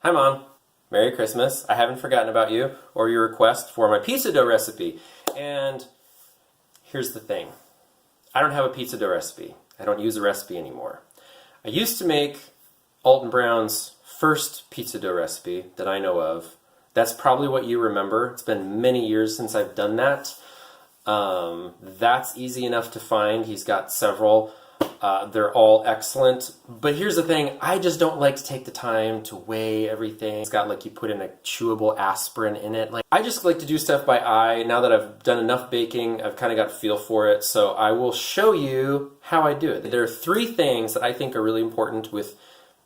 Hi Mom, Merry Christmas. I haven't forgotten about you or your request for my pizza dough recipe. And here's the thing. I don't have a pizza dough recipe. I don't use a recipe anymore. I used to make Alton Brown's first pizza dough recipe that I know of. That's probably what you remember. It's been many years since I've done that. That's easy enough to find. He's got several. They're all excellent. But here's the thing, I just don't like to take the time to weigh everything. It's got like you put in a chewable aspirin in it. Like, I just like to do stuff by eye. Now that I've done enough baking, I've kind of got a feel for it. So I will show you how I do it. There are three things that I think are really important with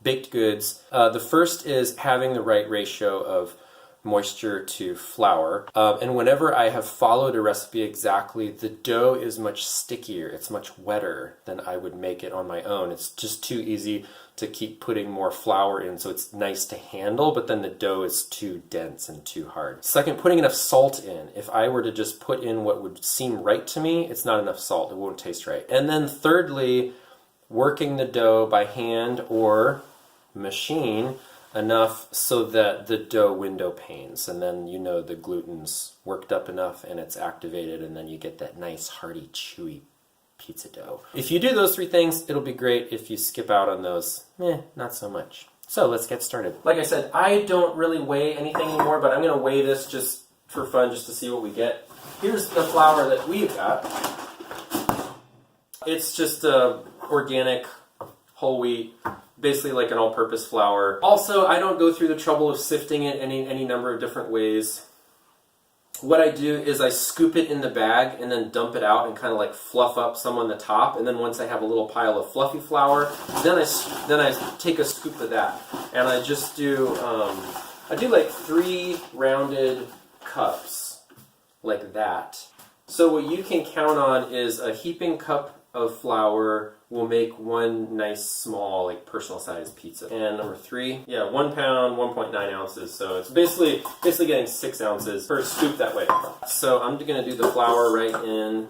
baked goods. The first is having the right ratio of moisture to flour. And whenever I have followed a recipe exactly, the dough is much stickier. It's much wetter than I would make it on my own. It's just too easy to keep putting more flour in, so it's nice to handle, but then the dough is too dense and too hard. Second, putting enough salt in. If I were to just put in what would seem right to me, it's not enough salt. It won't taste right. And then thirdly, working the dough by hand or machine enough so that the dough window panes, and then you know the gluten's worked up enough and it's activated, and then you get that nice hearty chewy pizza dough. If you do those three things, it'll be great. If you skip out on those, not so much. So let's get started. Like I said, I don't really weigh anything anymore, but I'm going to weigh this just for fun, just to see what we get. Here's the flour that we've got. It's just organic whole wheat, basically like an all-purpose flour. Also, I don't go through the trouble of sifting it any number of different ways. What I do is I scoop it in the bag and then dump it out and kind of like fluff up some on the top. And then once I have a little pile of fluffy flour, then I take a scoop of that. And I just do, I do like 3 rounded cups like that. So what you can count on is a heaping cup of flour will make one nice small like personal sized pizza. And number 3, 1 pound, 1.9 ounces. So it's basically getting 6 ounces per scoop that way. So I'm gonna do the flour right in.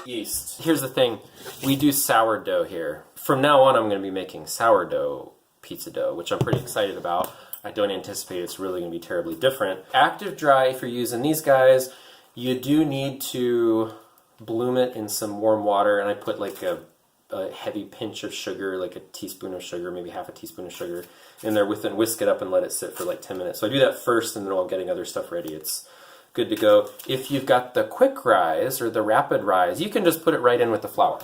Yeast. Here's the thing, we do sourdough here. From now on I'm gonna be making sourdough pizza dough, which I'm pretty excited about. I don't anticipate it's really gonna be terribly different. Active dry, if you're using these guys, you do need to bloom it in some warm water, and I put like a heavy pinch of sugar, like a teaspoon of sugar, maybe half a teaspoon of sugar in there with it, and whisk it up and let it sit for like 10 minutes. So I do that first, and then while getting other stuff ready, it's good to go. If you've got the quick rise or the rapid rise, you can just put it right in with the flour.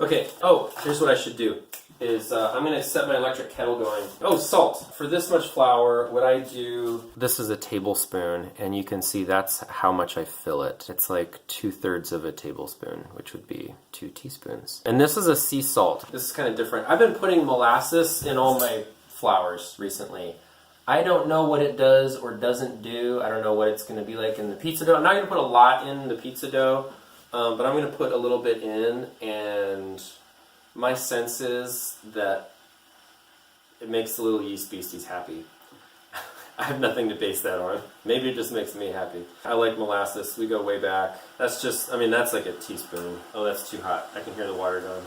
Okay, here's what I should do. I'm going to set my electric kettle going. Oh, salt. For this much flour, what I do, this is a tablespoon, and you can see that's how much I fill it. It's like 2/3 of a tablespoon, which would be 2 teaspoons. And this is a sea salt. This is kind of different. I've been putting molasses in all my flours recently. I don't know what it does or doesn't do. I don't know what it's going to be like in the pizza dough. I'm not going to put a lot in the pizza dough, but I'm going to put a little bit in, and my sense is that it makes the little yeast beasties happy. I have nothing to base that on. Maybe it just makes me happy. I like molasses. We go way back. That's just, that's like a teaspoon. Oh, that's too hot. I can hear the water going.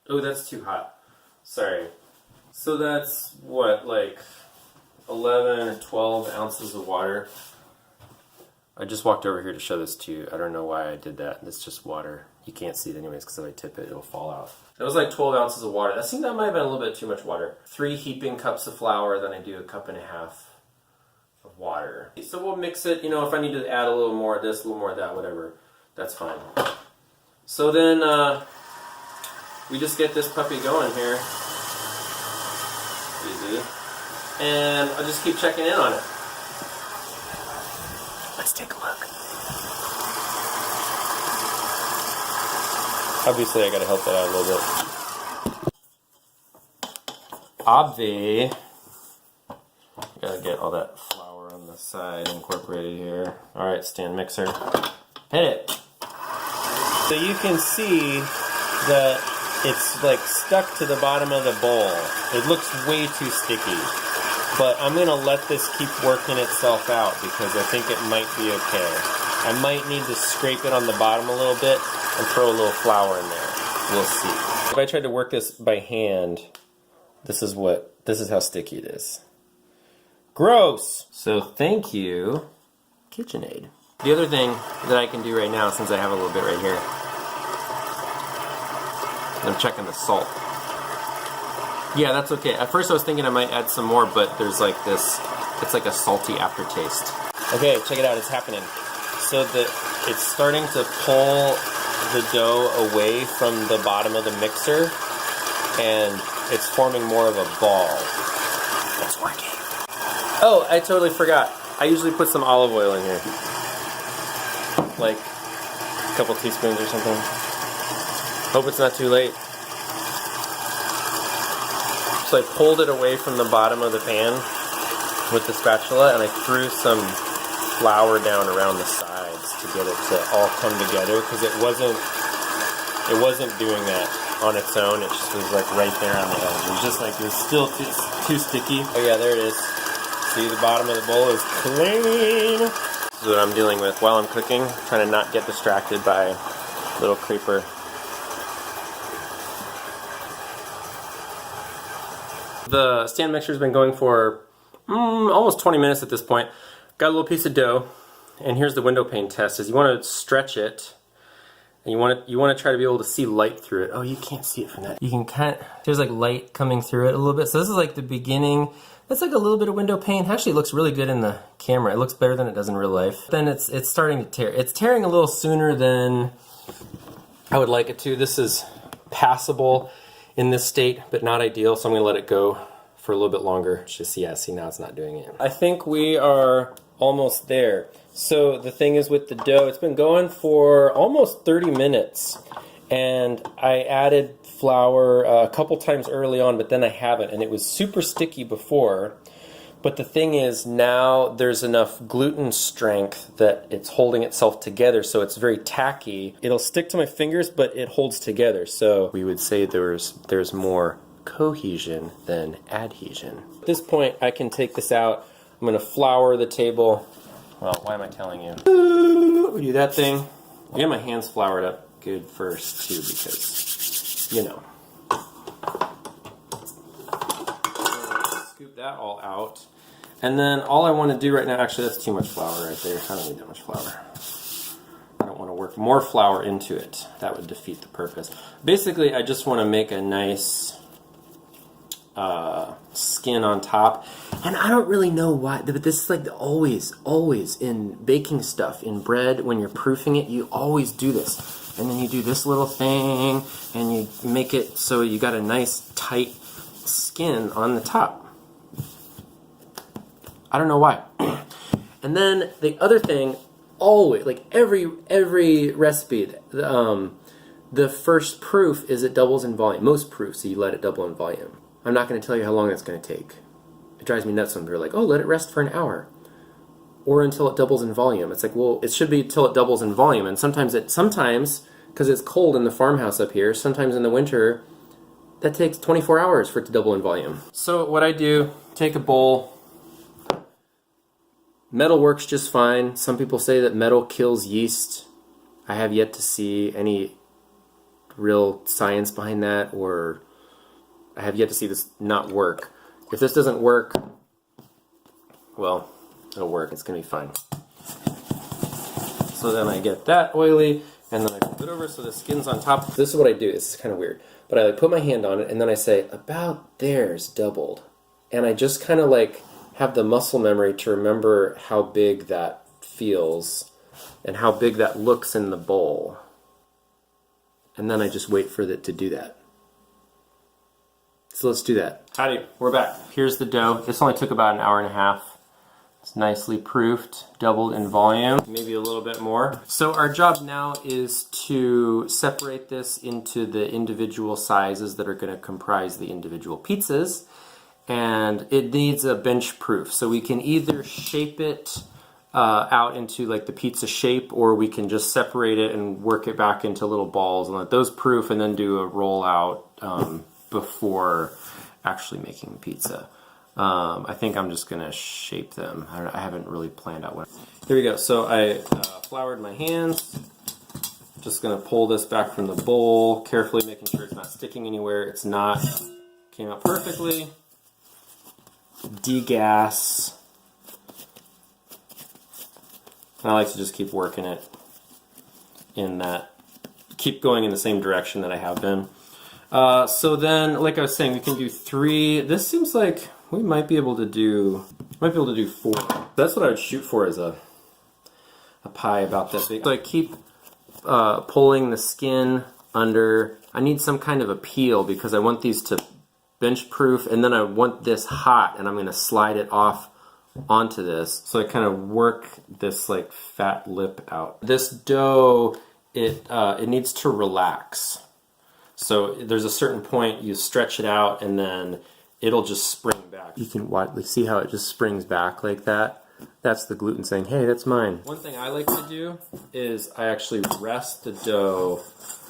Oh, that's too hot. Sorry. So that's, what, like 11 or 12 ounces of water. I just walked over here to show this to you. I don't know why I did that. It's just water. You can't see it anyways, because if I tip it, it'll fall out. That was like 12 ounces of water. I think that might have been a little bit too much water. 3 heaping cups of flour, then I do 1.5 cups of water. So we'll mix it, if I need to add a little more of this, a little more of that, whatever, that's fine. So then we just get this puppy going here. Easy. And I'll just keep checking in on it. Let's take a look. Obviously, I gotta help that out a little bit. Gotta get all that flour on the side incorporated here. Alright, stand mixer. Hit it. So you can see that it's like stuck to the bottom of the bowl. It looks way too sticky. But I'm going to let this keep working itself out because I think it might be okay. I might need to scrape it on the bottom a little bit and throw a little flour in there. We'll see. If I tried to work this by hand, This is how sticky it is. Gross! So thank you, KitchenAid. The other thing that I can do right now, since I have a little bit right here, I'm checking the salt. Yeah, that's okay. At first I was thinking I might add some more, but there's like this, it's like a salty aftertaste. Okay, check it out, it's happening. So it's starting to pull the dough away from the bottom of the mixer, and it's forming more of a ball. It's working. Oh, I totally forgot. I usually put some olive oil in here. Like a couple teaspoons or something. Hope it's not too late. So I pulled it away from the bottom of the pan with the spatula, and I threw some flour down around the sides to get it to all come together, because it wasn't doing that on its own. It just was like right there on the edge. It was just like, it was still too sticky. Oh yeah, there it is. See, the bottom of the bowl is clean. This is what I'm dealing with while I'm cooking, trying to not get distracted by little creeper. The stand mixer's been going for almost 20 minutes at this point. Got a little piece of dough, and here's the window pane test. Is you want to stretch it, and you want to try to be able to see light through it. Oh, you can't see it from that. You can there's like light coming through it a little bit. So this is like the beginning. That's like a little bit of window pane. Actually, it looks really good in the camera. It looks better than it does in real life. Then it's starting to tear. It's tearing a little sooner than I would like it to. This is passable in this state, but not ideal, so I'm gonna let it go for a little bit longer. Just, yeah, see, now it's not doing it. I think we are almost there. So the thing is with the dough, it's been going for almost 30 minutes, and I added flour a couple times early on, but then I haven't, and it was super sticky before. But the thing is, now there's enough gluten strength that it's holding itself together, so it's very tacky. It'll stick to my fingers, but it holds together. So we would say there's more cohesion than adhesion. At this point, I can take this out. I'm gonna flour the table. Well, why am I telling you? We do that thing. I get my hands floured up good first, too, because, you know. Scoop that all out. And then all I want to do right now, actually that's too much flour right there. I don't need that much flour. I don't want to work more flour into it. That would defeat the purpose. Basically, I just want to make a nice skin on top. And I don't really know why, but this is like always in baking stuff, in bread, when you're proofing it, you always do this. And then you do this little thing, and you make it so you got a nice tight skin on the top. I don't know why. And then the other thing, always, like every recipe, the first proof is it doubles in volume. Most proofs, you let it double in volume. I'm not going to tell you how long that's going to take. It drives me nuts when they're like, oh, let it rest for an hour. Or until it doubles in volume. It's like, well, it should be till it doubles in volume. And sometimes, because it's cold in the farmhouse up here, sometimes in the winter, that takes 24 hours for it to double in volume. So what I do, take a bowl. Metal works just fine. Some people say that metal kills yeast. I have yet to see any real science behind that, or I have yet to see this not work. If this doesn't work, well, it'll work. It's going to be fine. So then I get that oily, and then I flip it over so the skin's on top. This is what I do. This is kind of weird. But I put my hand on it, and then I say, about there's doubled. And I just kind of like have the muscle memory to remember how big that feels and how big that looks in the bowl. And then I just wait for it to do that. So let's do that. Howdy, we're back. Here's the dough. This only took about an hour and a half. It's nicely proofed, doubled in volume, maybe a little bit more. So our job now is to separate this into the individual sizes that are going to comprise the individual pizzas. And it needs a bench proof. So we can either shape it out into like the pizza shape, or we can just separate it and work it back into little balls and let those proof, and then do a roll out before actually making the pizza. I think I'm just gonna shape them. I haven't really planned out what. Here we go. So I floured my hands. Just gonna pull this back from the bowl, carefully making sure it's not sticking anywhere. It's not. Came out perfectly. Degas. I like to just keep working it in that, keep going in the same direction that I have been. So then, like I was saying, we can do 3. This seems like we might be able to do 4. That's what I would shoot for, as a pie about that big. So I keep pulling the skin under. I need some kind of a peel because I want these to bench proof, and then I want this hot, and I'm going to slide it off onto this. So I kind of work this like fat lip out. This dough, it needs to relax. So there's a certain point you stretch it out, and then it'll just spring back. You can see how it just springs back like that. That's the gluten saying, hey, that's mine. One thing I like to do is I actually rest the dough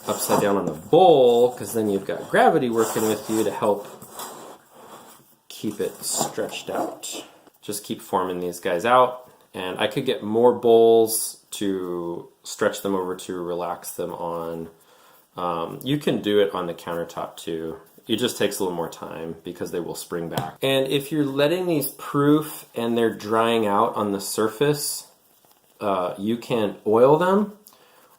upside down on the bowl, because then you've got gravity working with you to help keep it stretched out. Just keep forming these guys out, and I could get more bowls to stretch them over to relax them on. You can do it on the countertop too. It just takes a little more time because they will spring back. And if you're letting these proof and they're drying out on the surface, you can oil them,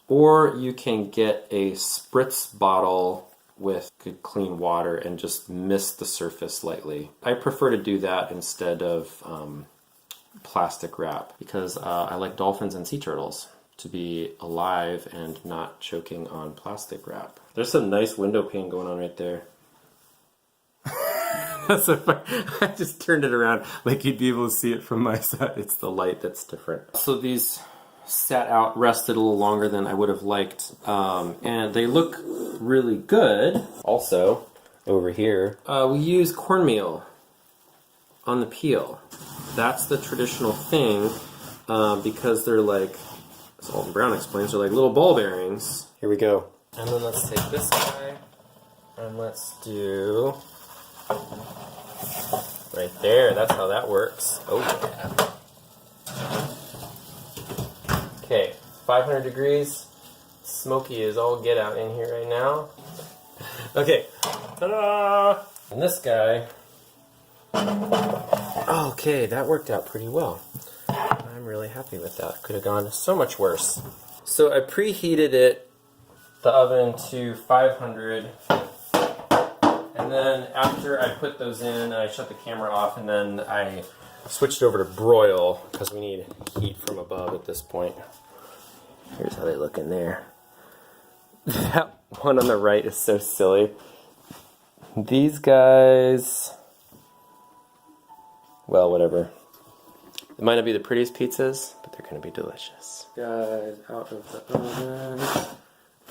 or you can get a spritz bottle with good clean water and just mist the surface lightly. I prefer to do that instead of plastic wrap, because I like dolphins and sea turtles to be alive and not choking on plastic wrap. There's some nice window pane going on right there. That's so funny. I just turned it around like you'd be able to see it from my side. It's the light that's different. So these sat out, rested a little longer than I would have liked, and they look really good. Also, over here, we use cornmeal on the peel. That's the traditional thing, because they're like, as Alton Brown explains, they're like little ball bearings. Here we go. And then let's take this guy, and let's do right there. That's how that works. Oh yeah. Okay, 500 degrees. Smoky is all get out in here right now. Okay, ta-da! And this guy. Okay, that worked out pretty well. I'm really happy with that. Could have gone so much worse. So I preheated the oven to 500. And then after I put those in, I shut the camera off, and then I switched over to broil because we need heat from above at this point. Here's how they look in there. That one on the right is so silly. These guys, well, whatever. It might not be the prettiest pizzas, but they're going to be delicious. Guys, out of the oven.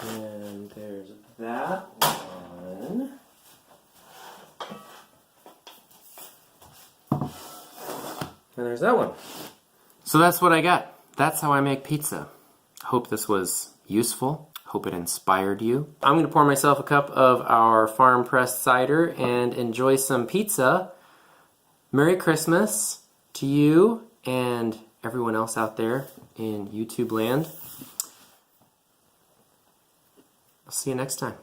And there's that one. And there's that one. So that's what I got. That's how I make pizza. Hope this was useful. Hope it inspired you. I'm going to pour myself a cup of our farm pressed cider and enjoy some pizza. Merry Christmas to you and everyone else out there in YouTube land. I'll see you next time.